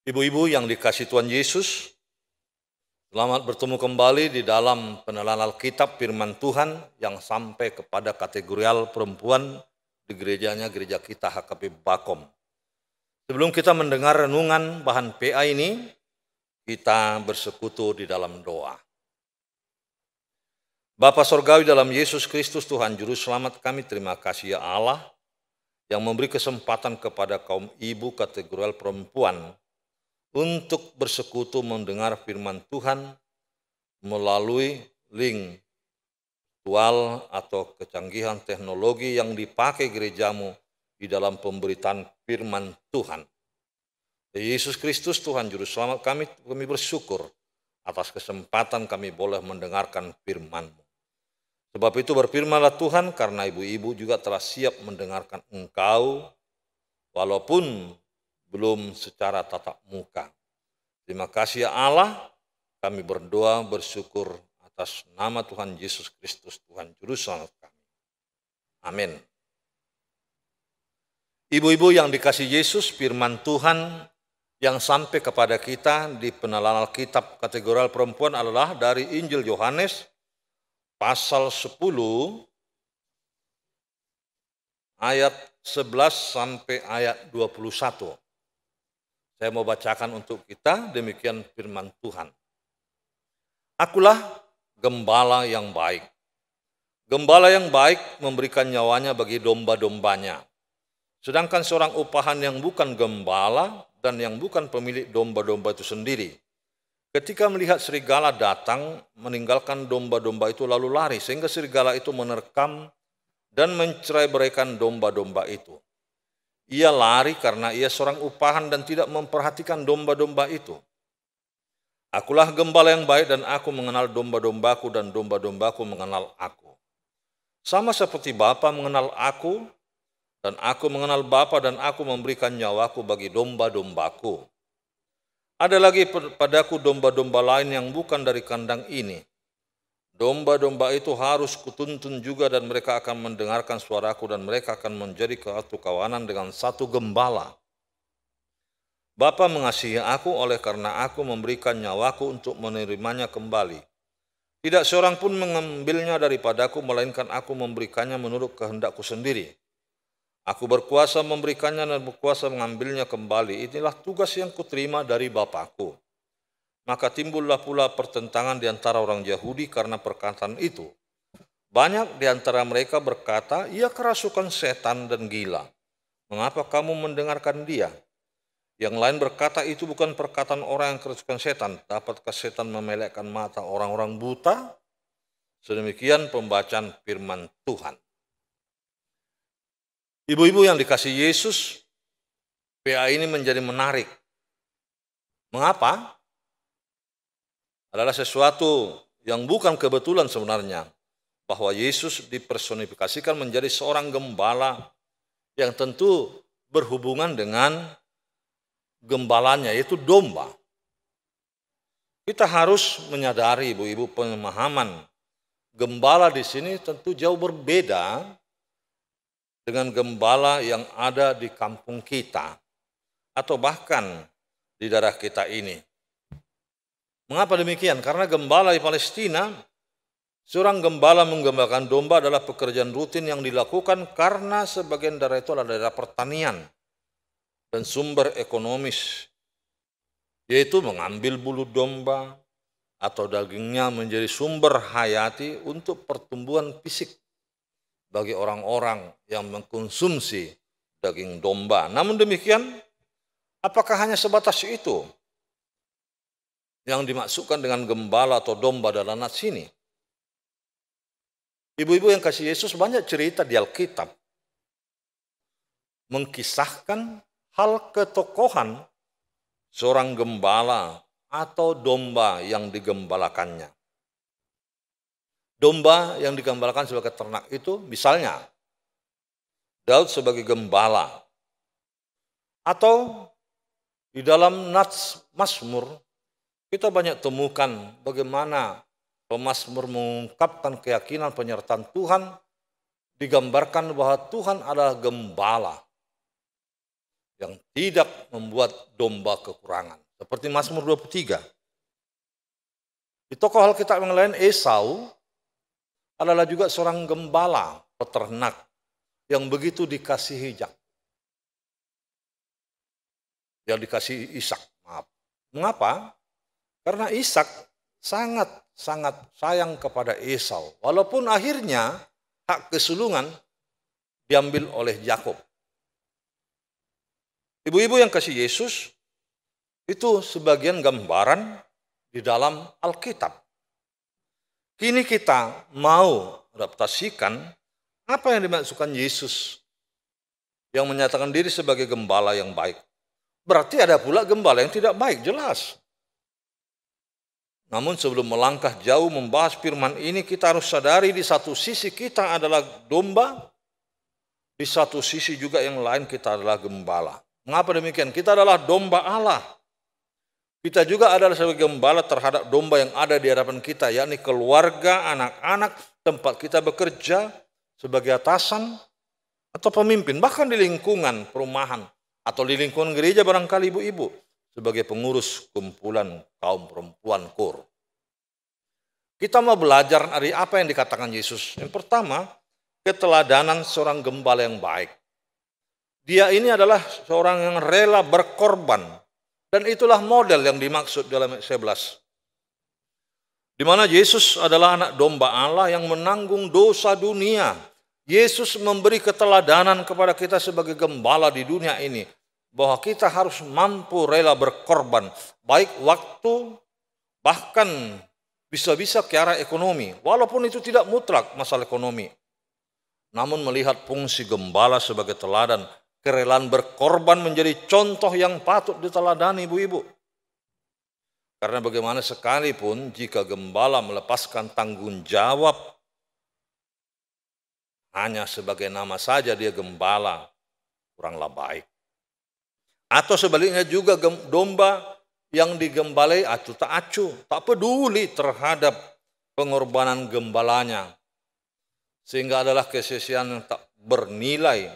Ibu-ibu yang dikasihi Tuhan Yesus, selamat bertemu kembali di dalam penelanan Alkitab firman Tuhan yang sampai kepada kategorial perempuan di gerejanya gereja kita HKP Bakom. Sebelum kita mendengar renungan bahan PA ini, kita bersekutu di dalam doa. Bapa Sorgawi dalam Yesus Kristus Tuhan Juru Selamat kami, terima kasih ya Allah yang memberi kesempatan kepada kaum ibu kategorial perempuan untuk bersekutu mendengar firman Tuhan melalui link virtual atau kecanggihan teknologi yang dipakai gerejamu di dalam pemberitaan firman Tuhan. Yesus Kristus Tuhan Juru Selamat kami bersyukur atas kesempatan kami boleh mendengarkan firman-Mu. Sebab itu berfirmanlah Tuhan, karena ibu-ibu juga telah siap mendengarkan Engkau walaupun belum secara tatap muka. Terima kasih ya Allah, kami berdoa bersyukur atas nama Tuhan Yesus Kristus Tuhan Juru Selamat kami. Amin. Ibu-ibu yang dikasihi Yesus, firman Tuhan yang sampai kepada kita di penelanan Alkitab kategorial perempuan adalah dari Injil Yohanes pasal 10 ayat 11 sampai ayat 21. Saya mau bacakan untuk kita, demikian firman Tuhan. Akulah gembala yang baik. Gembala yang baik memberikan nyawanya bagi domba-dombanya. Sedangkan seorang upahan yang bukan gembala dan yang bukan pemilik domba-domba itu sendiri, ketika melihat serigala datang, meninggalkan domba-domba itu lalu lari, sehingga serigala itu menerkam dan mencerai-beraikan domba-domba itu. Ia lari karena ia seorang upahan dan tidak memperhatikan domba-domba itu. Akulah gembala yang baik dan aku mengenal domba-dombaku dan domba-dombaku mengenal aku. Sama seperti Bapa mengenal aku dan aku mengenal Bapa dan aku memberikan nyawaku bagi domba-dombaku. Ada lagi padaku domba-domba lain yang bukan dari kandang ini. Domba-domba itu harus kutuntun juga dan mereka akan mendengarkan suaraku dan mereka akan menjadi satu kawanan dengan satu gembala. Bapa mengasihi aku oleh karena aku memberikan nyawaku untuk menerimanya kembali. Tidak seorang pun mengambilnya daripadaku, melainkan aku memberikannya menurut kehendakku sendiri. Aku berkuasa memberikannya dan berkuasa mengambilnya kembali. Inilah tugas yang kuterima dari Bapakku. Maka timbullah pula pertentangan di antara orang Yahudi karena perkataan itu. Banyak di antara mereka berkata, ia kerasukan setan dan gila. Mengapa kamu mendengarkan dia? Yang lain berkata, itu bukan perkataan orang yang kerasukan setan. Dapatkah setan memelekkan mata orang-orang buta? Sedemikian pembacaan firman Tuhan. Ibu-ibu yang dikasihi Yesus, PA ini menjadi menarik. Mengapa? Adalah sesuatu yang bukan kebetulan sebenarnya, bahwa Yesus dipersonifikasikan menjadi seorang gembala yang tentu berhubungan dengan gembalanya, yaitu domba. Kita harus menyadari, ibu-ibu, pemahaman gembala di sini tentu jauh berbeda dengan gembala yang ada di kampung kita atau bahkan di daerah kita ini. Mengapa demikian? Karena gembala di Palestina, seorang gembala menggembalakan domba adalah pekerjaan rutin yang dilakukan karena sebagian daerah itu adalah daerah pertanian dan sumber ekonomis, yaitu mengambil bulu domba atau dagingnya menjadi sumber hayati untuk pertumbuhan fisik bagi orang-orang yang mengkonsumsi daging domba. Namun demikian, apakah hanya sebatas itu yang dimaksudkan dengan gembala atau domba dalam nats ini? Ibu-ibu yang kasih Yesus, banyak cerita di Alkitab mengkisahkan hal ketokohan seorang gembala atau domba yang digembalakannya. Domba yang digembalakan sebagai ternak itu misalnya Daud sebagai gembala, atau di dalam nats Mazmur kita banyak temukan bagaimana pemazmur mengungkapkan keyakinan penyertaan Tuhan, digambarkan bahwa Tuhan adalah gembala. yang tidak membuat domba kekurangan. Seperti Mazmur 23. Di tokoh Alkitab yang lain, Esau adalah juga seorang gembala, peternak, yang begitu dikasihi Yakub. Yang dikasihi Ishak, maaf. Mengapa? Karena Ishak sangat sayang kepada Esau. Walaupun akhirnya hak kesulungan diambil oleh Yakub. Ibu-ibu yang kasih Yesus, itu sebagian gambaran di dalam Alkitab. Kini kita mau adaptasikan apa yang dimaksudkan Yesus yang menyatakan diri sebagai gembala yang baik. Berarti ada pula gembala yang tidak baik, jelas. Namun sebelum melangkah jauh membahas firman ini, kita harus sadari di satu sisi kita adalah domba, di satu sisi juga yang lain kita adalah gembala. Mengapa demikian? Kita adalah domba Allah. Kita juga adalah sebagai gembala terhadap domba yang ada di hadapan kita, yakni keluarga, anak-anak, tempat kita bekerja, sebagai atasan atau pemimpin, bahkan di lingkungan perumahan atau di lingkungan gereja barangkali ibu-ibu, sebagai pengurus kumpulan kaum perempuan KUR. Kita mau belajar dari apa yang dikatakan Yesus. Yang pertama, keteladanan seorang gembala yang baik. Dia ini adalah seorang yang rela berkorban. Dan itulah model yang dimaksud dalam ayat 11. Di mana Yesus adalah anak domba Allah yang menanggung dosa dunia. Yesus memberi keteladanan kepada kita sebagai gembala di dunia ini. Bahwa kita harus mampu rela berkorban. Baik waktu, bahkan bisa-bisa ke arah ekonomi. Walaupun itu tidak mutlak masalah ekonomi. Namun melihat fungsi gembala sebagai teladan, kerelaan berkorban menjadi contoh yang patut diteladani ibu-ibu. Karena bagaimana sekalipun jika gembala melepaskan tanggung jawab, hanya sebagai nama saja dia gembala, kuranglah baik. Atau sebaliknya juga domba yang digembalai acuh tak acuh, tak peduli terhadap pengorbanan gembalanya. Sehingga adalah kesia-siaan yang tak bernilai.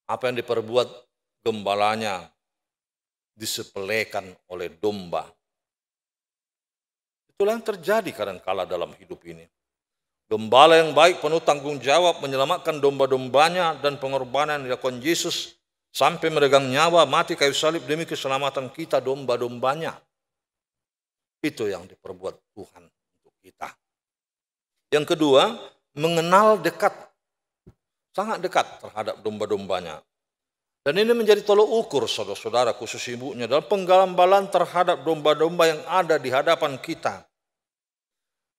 Apa yang diperbuat gembalanya disepelekan oleh domba. Itulah yang terjadi kadang-kala dalam hidup ini. Gembala yang baik penuh tanggung jawab menyelamatkan domba-dombanya dan pengorbanan yang dilakukan Yesus sampai meregang nyawa mati kayu salib demi keselamatan kita domba-dombanya. Itu yang diperbuat Tuhan untuk kita. Yang kedua, mengenal dekat. Sangat dekat terhadap domba-dombanya. Dan ini menjadi tolok ukur saudara-saudara khusus ibunya dalam penggambalan terhadap domba-domba yang ada di hadapan kita.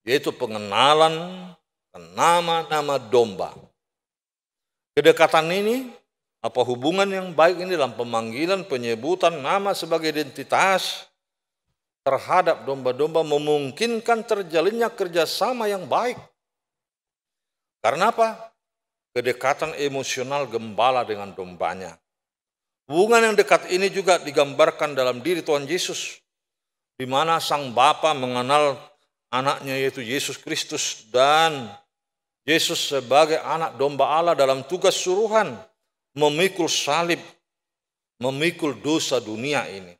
Yaitu pengenalan nama-nama domba. Kedekatan ini, apa hubungan yang baik ini dalam pemanggilan, penyebutan nama sebagai identitas terhadap domba-domba memungkinkan terjalinnya kerjasama yang baik. Karena apa? Kedekatan emosional gembala dengan dombanya. Hubungan yang dekat ini juga digambarkan dalam diri Tuhan Yesus, di mana Sang Bapa mengenal anaknya yaitu Yesus Kristus dan Yesus sebagai anak domba Allah dalam tugas suruhan memikul salib, memikul dosa dunia ini.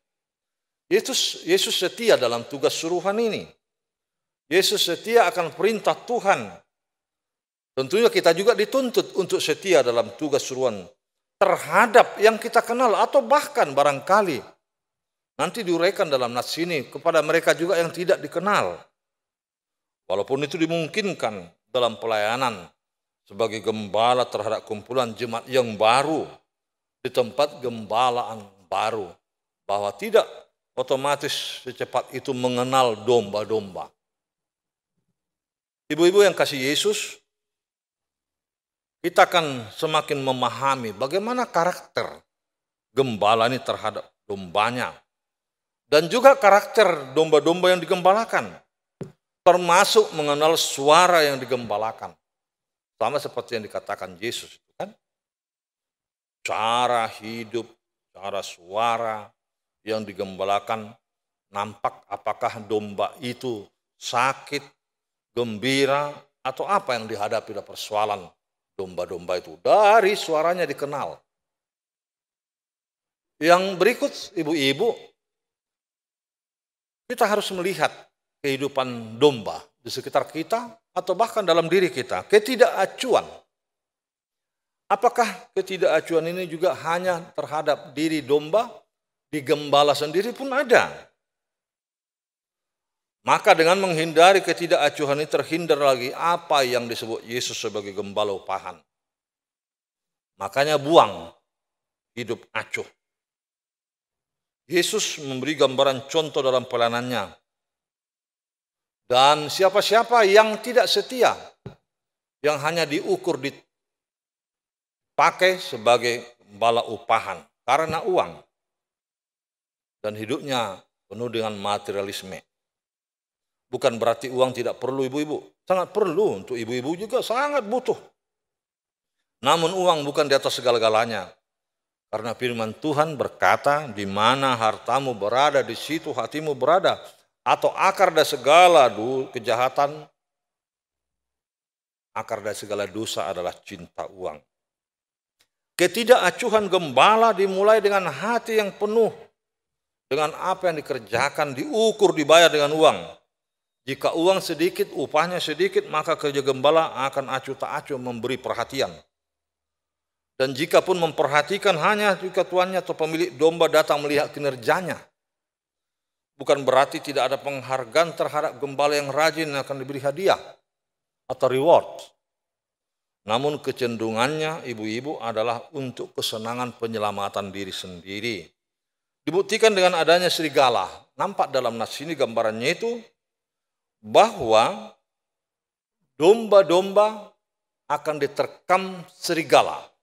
Yesus setia dalam tugas suruhan ini. Yesus setia akan perintah Tuhan. Tentunya kita juga dituntut untuk setia dalam tugas suruhan terhadap yang kita kenal atau bahkan barangkali nanti diuraikan dalam nas ini kepada mereka juga yang tidak dikenal. Walaupun itu dimungkinkan dalam pelayanan sebagai gembala terhadap kumpulan jemaat yang baru di tempat gembalaan baru, bahwa tidak otomatis secepat itu mengenal domba-domba. Ibu-ibu yang kasih Yesus, kita akan semakin memahami bagaimana karakter gembala ini terhadap dombanya. Dan juga karakter domba-domba yang digembalakan. Termasuk mengenal suara yang digembalakan. Sama seperti yang dikatakan Yesus. Kan? Cara hidup, cara suara yang digembalakan. Nampak apakah domba itu sakit, gembira, atau apa yang dihadapi dalam persoalan domba-domba itu. Dari suaranya dikenal. Yang berikut, ibu-ibu, kita harus melihat kehidupan domba di sekitar kita atau bahkan dalam diri kita. Ketidakacuan. Apakah ketidakacuan ini juga hanya terhadap diri domba? Di gembala sendiri pun ada. Maka dengan menghindari ketidakacuan ini terhindar lagi apa yang disebut Yesus sebagai gembala upahan. Makanya buang hidup acuh. Yesus memberi gambaran contoh dalam pelayanannya. Dan siapa-siapa yang tidak setia, yang hanya diukur dipakai sebagai gembala upahan karena uang. Dan hidupnya penuh dengan materialisme. Bukan berarti uang tidak perlu ibu-ibu. Sangat perlu untuk ibu-ibu juga sangat butuh. Namun uang bukan di atas segala-galanya. Karena firman Tuhan berkata, di mana hartamu berada, di situ hatimu berada. Atau akar dari segala kejahatan, akar dari segala dosa adalah cinta uang. Ketidakacuhan gembala dimulai dengan hati yang penuh. Dengan apa yang dikerjakan, diukur, dibayar dengan uang. Jika uang sedikit, upahnya sedikit, maka kerja gembala akan acuh tak acuh memberi perhatian. Dan jika pun memperhatikan hanya jika tuannya atau pemilik domba datang melihat kinerjanya. Bukan berarti tidak ada penghargaan terhadap gembala yang rajin yang akan diberi hadiah atau reward. Namun kecenderungannya ibu-ibu adalah untuk kesenangan penyelamatan diri sendiri. Dibuktikan dengan adanya serigala. Nampak dalam nas ini gambarannya itu bahwa domba-domba akan diterkam serigala.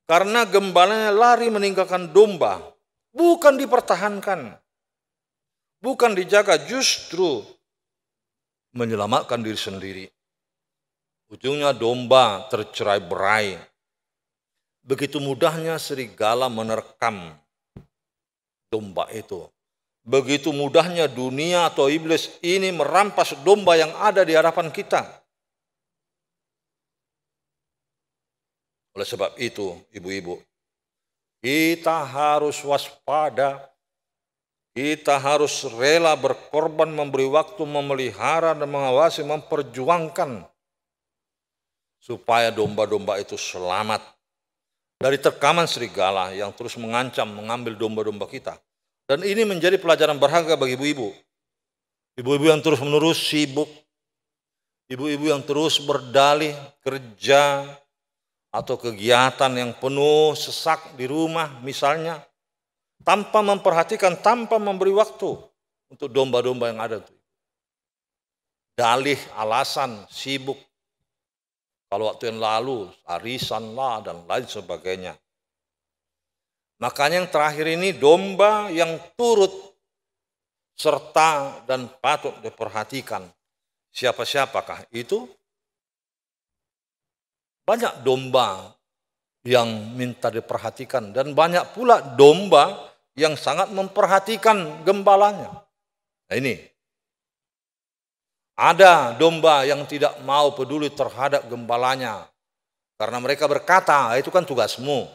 Karena gembalanya lari meninggalkan domba, bukan dipertahankan, bukan dijaga, justru menyelamatkan diri sendiri. Ujungnya domba tercerai-berai. Begitu mudahnya serigala menerkam domba itu. Begitu mudahnya dunia atau iblis ini merampas domba yang ada di hadapan kita. Oleh sebab itu, ibu-ibu, kita harus waspada, kita harus rela berkorban, memberi waktu, memelihara dan mengawasi, memperjuangkan supaya domba-domba itu selamat dari terkaman serigala yang terus mengancam mengambil domba-domba kita. Dan ini menjadi pelajaran berharga bagi ibu-ibu. Ibu-ibu yang terus-menerus sibuk, ibu-ibu yang terus berdalih kerja, atau kegiatan yang penuh sesak di rumah misalnya, tanpa memperhatikan, tanpa memberi waktu untuk domba-domba yang ada. Dalih, alasan, sibuk. Kalau waktu yang lalu, arisan lah dan lain sebagainya. Makanya yang terakhir ini domba yang turut serta dan patut diperhatikan. Siapa-siapakah itu? Banyak domba yang minta diperhatikan dan banyak pula domba yang sangat memperhatikan gembalanya. Nah ini, ada domba yang tidak mau peduli terhadap gembalanya karena mereka berkata, itu kan tugasmu.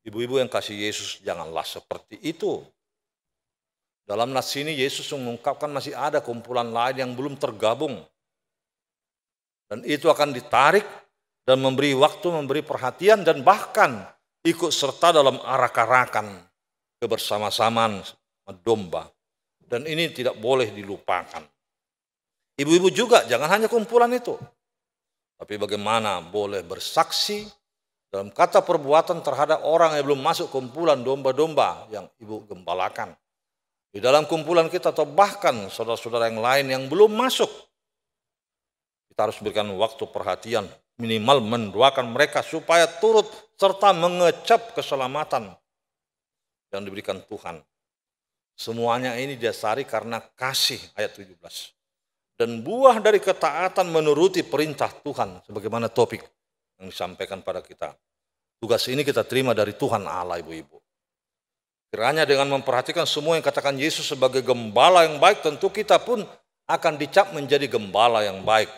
Ibu-ibu yang kasih Yesus, janganlah seperti itu. Dalam nas ini Yesus mengungkapkan masih ada kumpulan lain yang belum tergabung. Dan itu akan ditarik dan memberi waktu, memberi perhatian, dan bahkan ikut serta dalam arak-arakan kebersama-samaan domba. Dan ini tidak boleh dilupakan. Ibu-ibu juga jangan hanya kumpulan itu. Tapi bagaimana boleh bersaksi dalam kata perbuatan terhadap orang yang belum masuk kumpulan domba-domba yang ibu gembalakan. Di dalam kumpulan kita atau bahkan saudara-saudara yang lain yang belum masuk. Kita harus berikan waktu perhatian, minimal mendoakan mereka supaya turut serta mengecap keselamatan yang diberikan Tuhan. Semuanya ini didasari karena kasih, ayat 17. Dan buah dari ketaatan menuruti perintah Tuhan, sebagaimana topik yang disampaikan pada kita. Tugas ini kita terima dari Tuhan Allah, ibu-ibu. Kiranya dengan memperhatikan semua yang katakan Yesus sebagai gembala yang baik, tentu kita pun akan dicap menjadi gembala yang baik.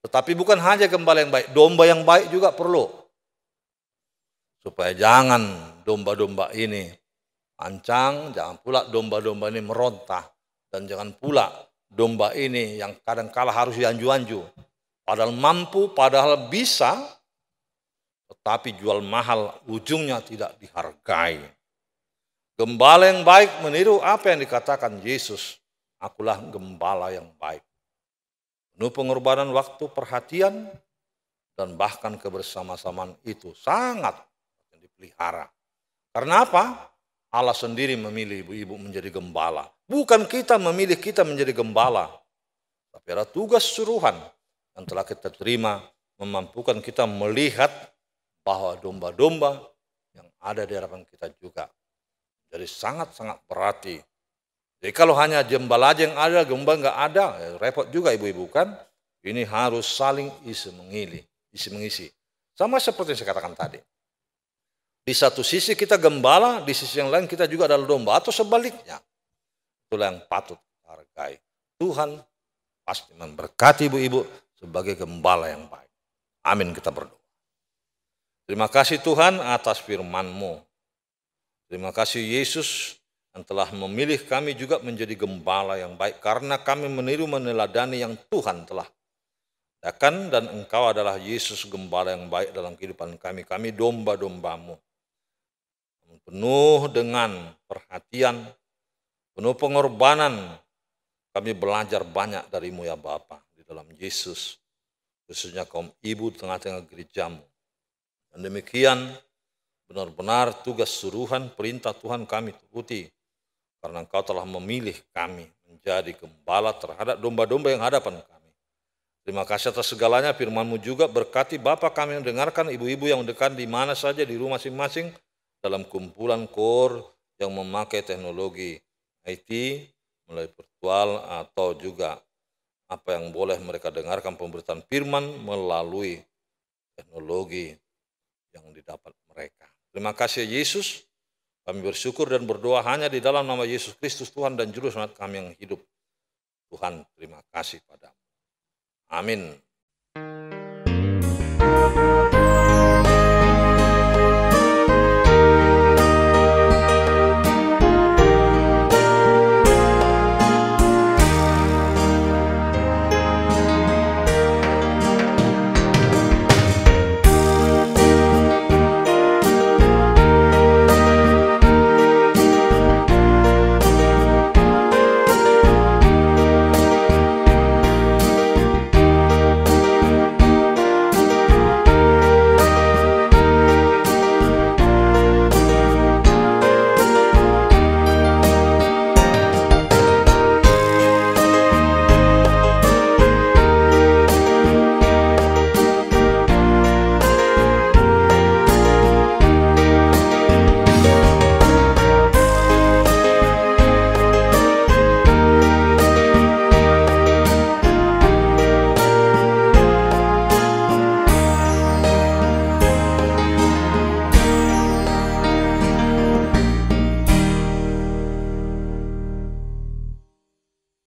Tetapi bukan hanya gembala yang baik, domba yang baik juga perlu. Supaya jangan domba-domba ini lancang, jangan pula domba-domba ini meronta, dan jangan pula domba ini yang kadang kala harus dianju-anju. Padahal mampu, padahal bisa, tetapi jual mahal, ujungnya tidak dihargai. Gembala yang baik meniru apa yang dikatakan Yesus, akulah gembala yang baik. Penuh pengorbanan waktu, perhatian, dan bahkan kebersama-samaan itu sangat dipelihara. Karena apa? Allah sendiri memilih ibu-ibu menjadi gembala. Bukan kita memilih kita menjadi gembala. Tapi ada tugas suruhan yang telah kita terima memampukan kita melihat bahwa domba-domba yang ada di hadapan kita juga. Jadi sangat-sangat berarti. Jadi kalau hanya gembala aja yang ada, gembala nggak ada, ya repot juga ibu-ibu kan. Ini harus saling isi mengisi. Sama seperti yang saya katakan tadi. Di satu sisi kita gembala, di sisi yang lain kita juga adalah domba, atau sebaliknya. Itulah yang patut kita hargai. Tuhan pasti memberkati ibu-ibu sebagai gembala yang baik. Amin, kita berdoa. Terima kasih Tuhan atas firman-Mu. Terima kasih Yesus yang telah memilih kami juga menjadi gembala yang baik, karena kami meniru meneladani yang Tuhan telah adakan, dan Engkau adalah Yesus gembala yang baik dalam kehidupan kami. Kami domba-domba-Mu. Penuh dengan perhatian, penuh pengorbanan, kami belajar banyak dari-Mu ya Bapa, di dalam Yesus, khususnya kaum ibu di tengah-tengah gereja-Mu. Dan demikian benar-benar tugas suruhan perintah Tuhan kami turuti, karena Engkau telah memilih kami menjadi gembala terhadap domba-domba yang hadapan kami. Terima kasih atas segalanya. Firman-Mu juga berkati Bapa kami yang dengarkan, ibu-ibu yang dekat di mana saja di rumah masing-masing, dalam kumpulan core yang memakai teknologi IT melalui virtual, atau juga apa yang boleh mereka dengarkan pemberitaan firman melalui teknologi yang didapat mereka. Terima kasih Yesus, kami bersyukur dan berdoa hanya di dalam nama Yesus Kristus Tuhan dan Juru Selamat kami yang hidup. Tuhan, terima kasih padamu. Amin.